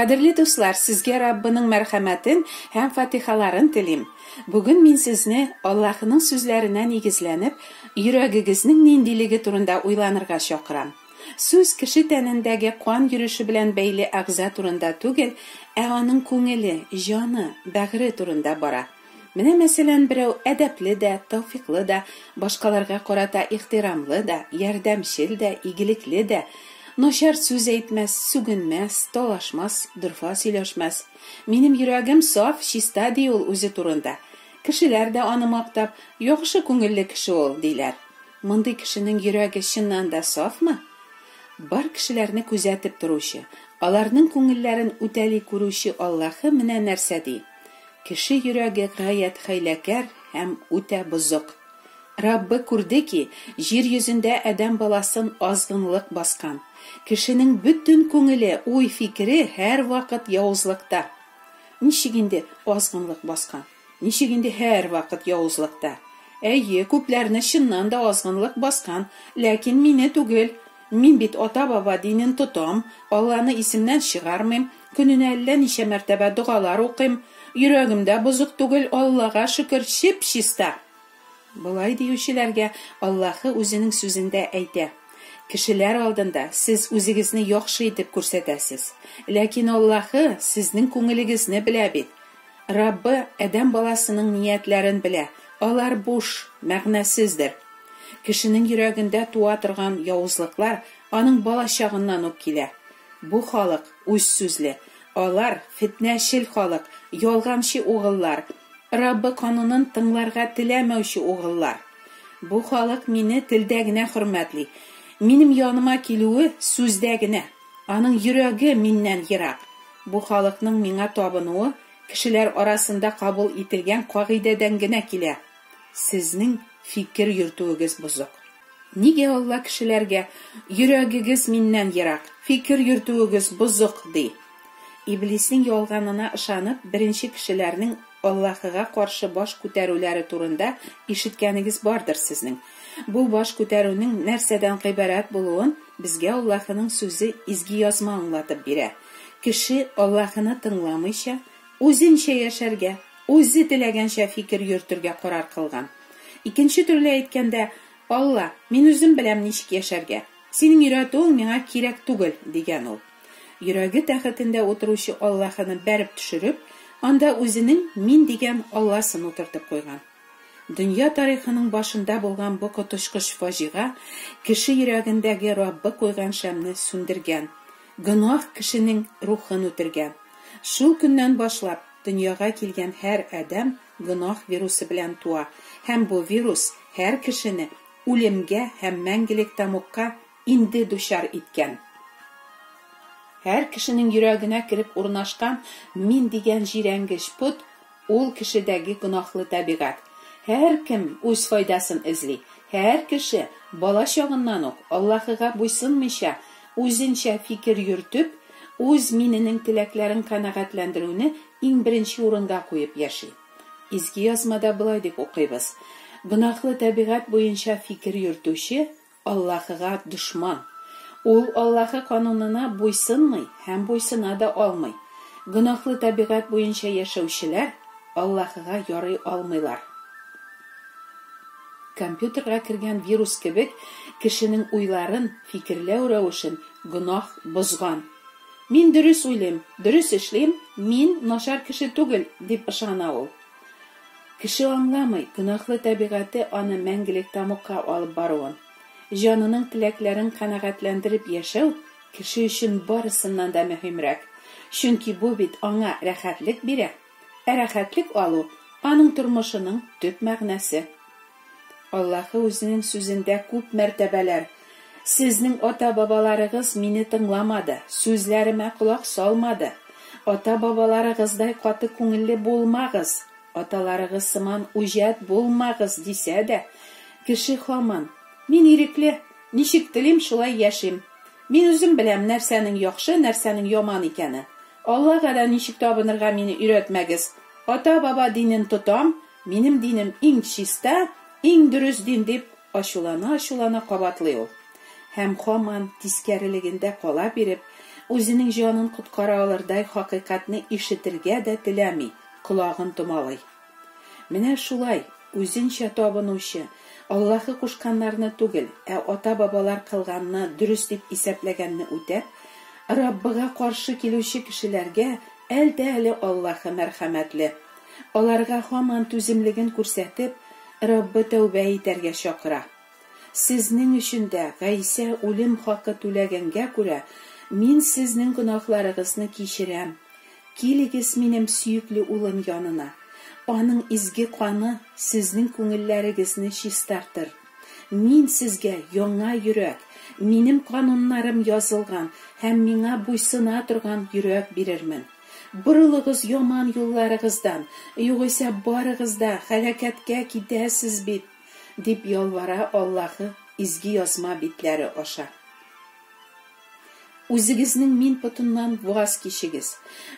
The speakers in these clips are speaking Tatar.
Кадерле дуслар, сезгә Раббының мәрхәмәтен һәм фатихаларын телим. Бүген мин сезне Аллаһның сүзләренә нигезләнеп, йөрәгегезнең ниндилеге турында уйланырга чакырам. Сүз кеше тәнендәге кан йөреше белән бәйле әгъза турында түгел, ә аның күңеле, җаны, бәгыре турында бара. Менә мәсәлән, берәү әдәпле дә, тауфиклы да, башкаларга карата ихтирамлы да, ярдәмчел дә, игелекле дә, начар сүз әйтмәс, сүгенмәс, талашмас, дөрфа сөйләшмәс. Минем йөрәгем саф, чиста ди ул үзе турында. Кешеләр дә аны мактап, яхшы күңелле кеше ул диләр. Мондый кешенең йөрәге чыннан да сафмы? Бар кешеләрне күзәтеп торучы, аларның күңелләрен үтәли күрүче Аллаһы менә нәрсә ди. Кеше йөрәге гаять хәйләкәр һәм үтә бозык. Раббы күрде ки, җир йөзендә адәм баласын азгынлык баскан. Кешенең бөтен күңеле, уй фикере һәр вакыт явызлыкта. Ничек инде азгынлык баскан? Ничек инде һәр вакыт явызлыкта? Әйе, күпләрне чыннан да азгынлык баскан, ләкин мине түгел. Мин бит ата-баба динен тотам, Алланы исемнән чыгармыйм, көненә әллә ничә мәртәбә дугалар укыйм, йөрәгемдә бозык түгел, Аллага шөкер, чип-чиста. Булай диючеләргә Аллаһы үзенең сүзендә әйтә. Кешеләр алдында сез үзегезне яхшы итеп күрсәтәсез, ләкин Аллаһы сезнең күңелегезне белә бит. Раббы адәм баласының ниятләрен белә, алар буш, мәгънәсездер. Кешенең йөрәгендә туа торган явызлыклар аның балачагыннан ук килә. Бу халык үз сүзле, алар фитнәчел халык, ялганчы угыллар, Раббы канунын тыңларга теләмәүче угыллар. Бу халык мине телдә генә хөрмәтли. Минем яныма килүе сүздә генә. Аның йөрәге миннән ерак. Бу халыкның миңа табынуы кешеләр арасында кабул ителгән кагыйдәдән генә килә. Сезнең фикер йөртүегез бозык. Нигә Алла кешеләргә йөрәгегез миннән ерак, фикер йөртүегез бозык ди? Иблисның ялганына ышанып, беренче кешеләрнең Аллаһыга каршы баш күтәрүләре турында ишеткәнегез бардыр сезнең. Бу баш күтәрүнең нәрсәдән гыйбарәт булуын безгә Аллаһның сүзе изге язма аңлатып бирә. Кеше Аллаһны тыңламыйча, үзенчә яшәргә, үзе теләгәнчә фикер йөртергә карар кылган. Икенче төрле әйткәндә, Алла, мин үзем беләм ничек яшәргә. Синең өйрәтүең миңа кирәк түгел дигән ул. Йөрәге тәхетендә утыручы Аллаһны бәреп төшереп, анда үзенең мин дигән Алласын утыртып куйган. Дөнья тарихының башында булган бу котышкыч фаҗига кеше йөрәгендәге Раббы куйган шәмне сүндергән. Гөнаһ кешенең рухын үтергән. Шул көннән башлап дөньяга килгән һәр адәм гөнаһ вирусы белән туа, һәм бу вирус һәр кешене үлемгә һәм мәңгелек тамукка инде дучар иткән. Һәр кешенең йөрәгенә кирип урнашкан мин дигән җирәнгеч пут, ул кешедәге гөнаһлы табигать. Һәр кем үз файдасын эзли. Һәр кеше бала чагыннан ук Аллаһыга буйсынмыйча, үзенчә фикер йөртеп, үз миненең теләкләрен канәгатьләндерүне иң беренче урынга куеп яши. Изге язмада булай дип укыйбыз. Гөнаһлы табигать буенча фикер йөртүче Аллаһыга душман. Ул Аллаһы канунына буйсынмый һәм буйсына да алмый. Гөнаһлы табигать буенча яшәүчеләр Аллаһыга ярый алмыйлар. Компьютерга кергән вирус кебек кешенең уйларын, фикерләү рәвешен гөнаһ бозган. Мин дөрес уйлыйм, дөрес эшлим, мин начар кеше түгел дип ышана ул. Кеше аңламый, гөнаһлы табигате аны мәңгелек тамукка алып баруын. Җанының теләкләрен канәгатьләндереп яшәү кеше өчен барысыннан да мөһимрәк. Чөнки бу бит аңа рәхәтлек бирә. Рәхәтлек алу аның тормышының төп мәгънәсе. Аллаһы үзенең сүзендә күп мәртәбәләр: "Сезнең ата-бабаларыгыз мине тыңламады, сүзләремә кулак салмады. Ата-бабаларыгыздай каты күңелле булмагыз, аталарыгыз сыман үҗәт булмагыз" дисә дә, кеше һаман: "Мин ирекле, ничек телим шулай яшим. Мин үзем беләм нәрсәнең яхшы, нәрсәнең яман икәнен. Аллага да ничек табынырга мине өйрәтмәгез. Ата-баба динен тотам, минем динем иң чиста, иң дөрес дин" дип ачулана кабатлый ул. Һәм һаман тискәрелегендә кала биреп, Үзенең җанын коткара алырдай хакыйкатьне ишетергә дә теләми, колагын томалый. Менә шулай, үзенчә табынучы, Аллаһы кушканнарны түгел, ата-бабалар кылганны дөрес дип исәпләгәнне үтәп, Раббыга каршы килүче кешеләргә әле Аллаһы мәрхәмәтле. Аларга һаман түземлеген күрсәтеп, Раббы тәүбә итәргә чакыра. Сезнең өчен дә Гайса үлем хакы түләгәнгә күрә, мин сезнең гөнаһларыгызны кичерәм. Килегез минем сөекле улым янына. Аның изге каны сезнең күңелләрегезне чистартыр. Мин сезгә яңа йөрәк, минем кануннарым язылган һәм миңа буйсына торган йөрәк бирермен. Борылыгыз яман юлларыгыздан, югыйсә барыгыз да һәлакәткә китәсез бит, дип ялвара Аллаһы изге язма битләре аша. Үзегезнең мин путыннан ваз кичегез.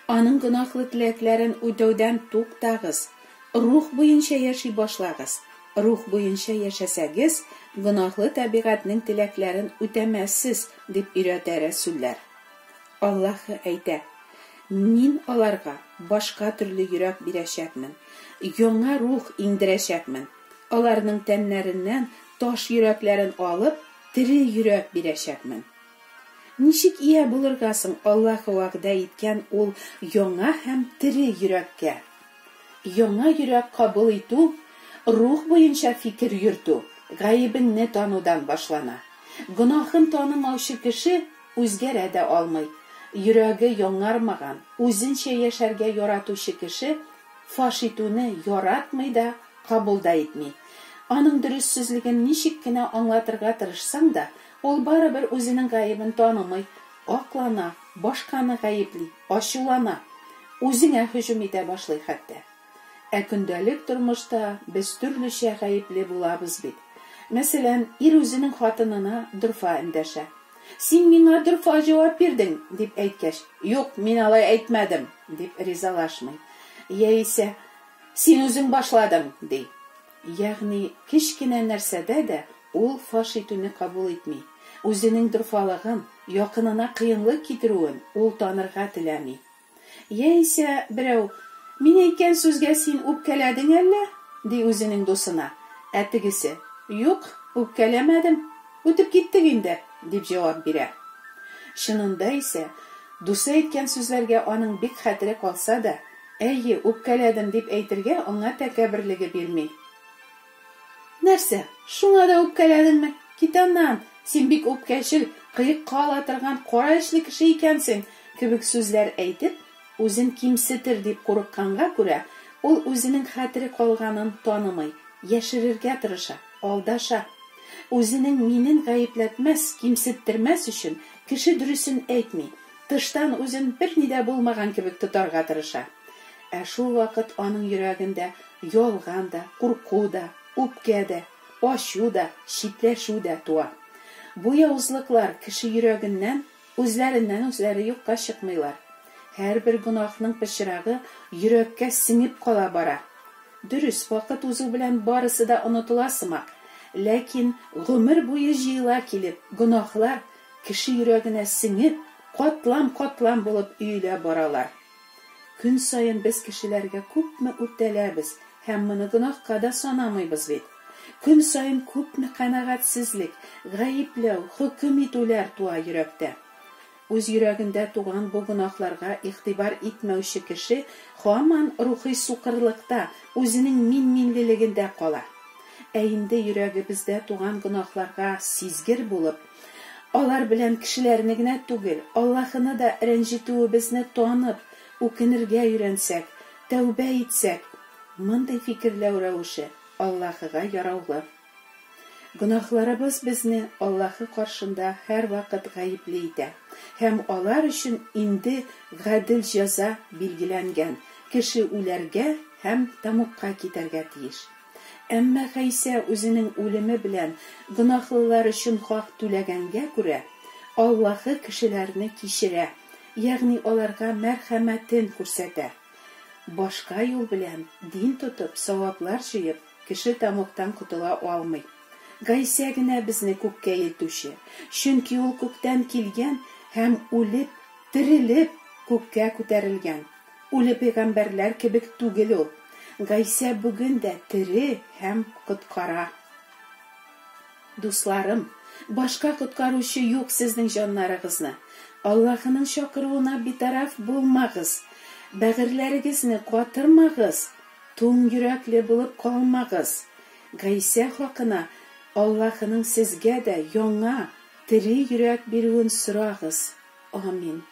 Аның гөнаһлы теләкләрен үтәүдән туктагыз. Рух буенча яши башлагыз. Рух буенча яшәсәгез, гөнаһлы табигатьнең теләкләрен үтәмәссез, дип өйрәтә Рәсүлләр. Аллаһы әйтә: Мин аларга башка төрле йөрәк бирәчәкмен. Яңа рух иңдерәчәкмен. Аларның тәннәреннән таш йөрәкләрен алып, тере йөрәк бирәчәкмен. Ничек ия булырга соң Аллаһы вәгъдә иткән ул яңа һәм тере йөрәккә? Яңа йөрәк кабул итү, рух буенча фикер йөртү, гаибенне танудан башлана. Гөнаһын танымаучы кеше үзгәрә дә алмый. Йөрәге яңармаган, үзенчә яшәргә яратучы кеше фаш итүне яратмый да, кабул да итми. Аның дөрес сүзлеген ничек кенә аңлатырга тырышсаң да, ул барыбер үзенең гаибен танымый, аклана, башканы гаипли, ачулана, үзенә һөҗүм итә башлый хәтта. Көндәлек тормышта без төрлечә гаипле булабыз бит. Мәсәлән, ир үзенең хатынына дөрфа эндәшә. Син миңа дөрфа җавап бирдең, дип әйткәч, юк, мин алай әйтмәдем, дип ризалашмый. Яисә, син үзең башладың, ди. Ягъни, кичкенә нәрсәдә дә ул фаш итүне кабул итми. Үзенең дөрфалыгын, якынына кыенлык китерүен ул танырга теләми. Яисә, берәү: Мин әйткән сүзгә син үпкәләдең әллә? Ди үзенең дусына. Тегесе: Юк, үпкәләмәдем, үтеп киттек инде, дип җавап бирә. Шунында исә, дусы әйткән сүзләргә аның бик хәтере калса да, әйе, үпкәләдем дип әйтергә аңа тәкәбберлеге бирми. Нәрсә, шуңа да үпкәләдеңме? Кит аннан, син бик үпкәчел, кыекка ала торган кара эшле кеше икәнсең, кебек сүзләр әйтеп, үзен кимсетер дип курыкканга күрә, ул үзенең хәтере калганын танымый, яшерергә тырыша, алдаша. Үзенең минен гаепләтмәс, кимсеттермәс өчен кеше дөресен әйтми, тыштан үзен берни дә булмаган кебек тотарга тырыша. Шул вакыт аның йөрәгендә ялган да, курку да, үпкә дә, ачу да, читләшү дә туа. Бу явызлыклар кеше йөрәгеннән, үзләреннән үзләре юкка чыкмыйлар. Һәрбер гөнаһның пычрагы йөрәккә сеңеп кала бара. Дөрес, вакыт узу белән барысы да онытыла сымак. Ләкин гомер буе җыела килеп, гөнаһлар кеше йөрәгенә сеңеп, катлам-катлам булып өелә баралар. Көн саен без кешеләргә күпме үтәләбез, һәм моны гөнаһка да санамыйбыз бит. Көн саен күпме канагатьсезлек, гаипләү, хөкем итүләр туа йөрәктә. Үз йөрәгендә туган бу гөнаһларга игътибар итмәүче кеше һаман рухи сукырлыкта, үзенең мин-минлелегендә кала. Инде йөрәгебездә туган гөнаһларга сизгер булып, алар белән кешеләрне генә түгел, Аллаһыны да рәнҗетүебезне танып, үкенергә өйрәнсәк, тәүбә итсәк, мондай фикерләү рәвеше Аллаһыга яраулы. Гөнаһларыбыз безне Аллаһы каршында һәр вакыт гаипле итә, һәм алар өчен инде гадел җәза билгеләнгән. Кеше үләргә һәм тамукка китәргә тиеш. Әмма Гайса үзенең үлеме белән гөнаһлылар өчен хак түләгәнгә күрә, Аллаһы кешеләрне кичерә, ягъни аларга мәрхәмәтен күрсәтә. Башка юл белән дин тотып, саваплар җыеп, кеше тамуктан котыла алмый. Гайса генә безне күккә илтүче, чөнки ул күктән килгән һәм үлеп, терелеп күккә күтәрелгән. Үле пәйгамбәрләр кебек түгел ул. Гайса бүген дә тере һәм коткара. Дусларым, башка коткаручы юк сезнең җаннарыгызны. Аллаһның чакыруына битараф булмагыз. Бәгырьләрегезне катырмагыз. Туң йөрәкле булып калмагыз. Гайса хакына Аллаһның сезгә дә яңа, тере йөрәк бирүен сорагыз. Амин.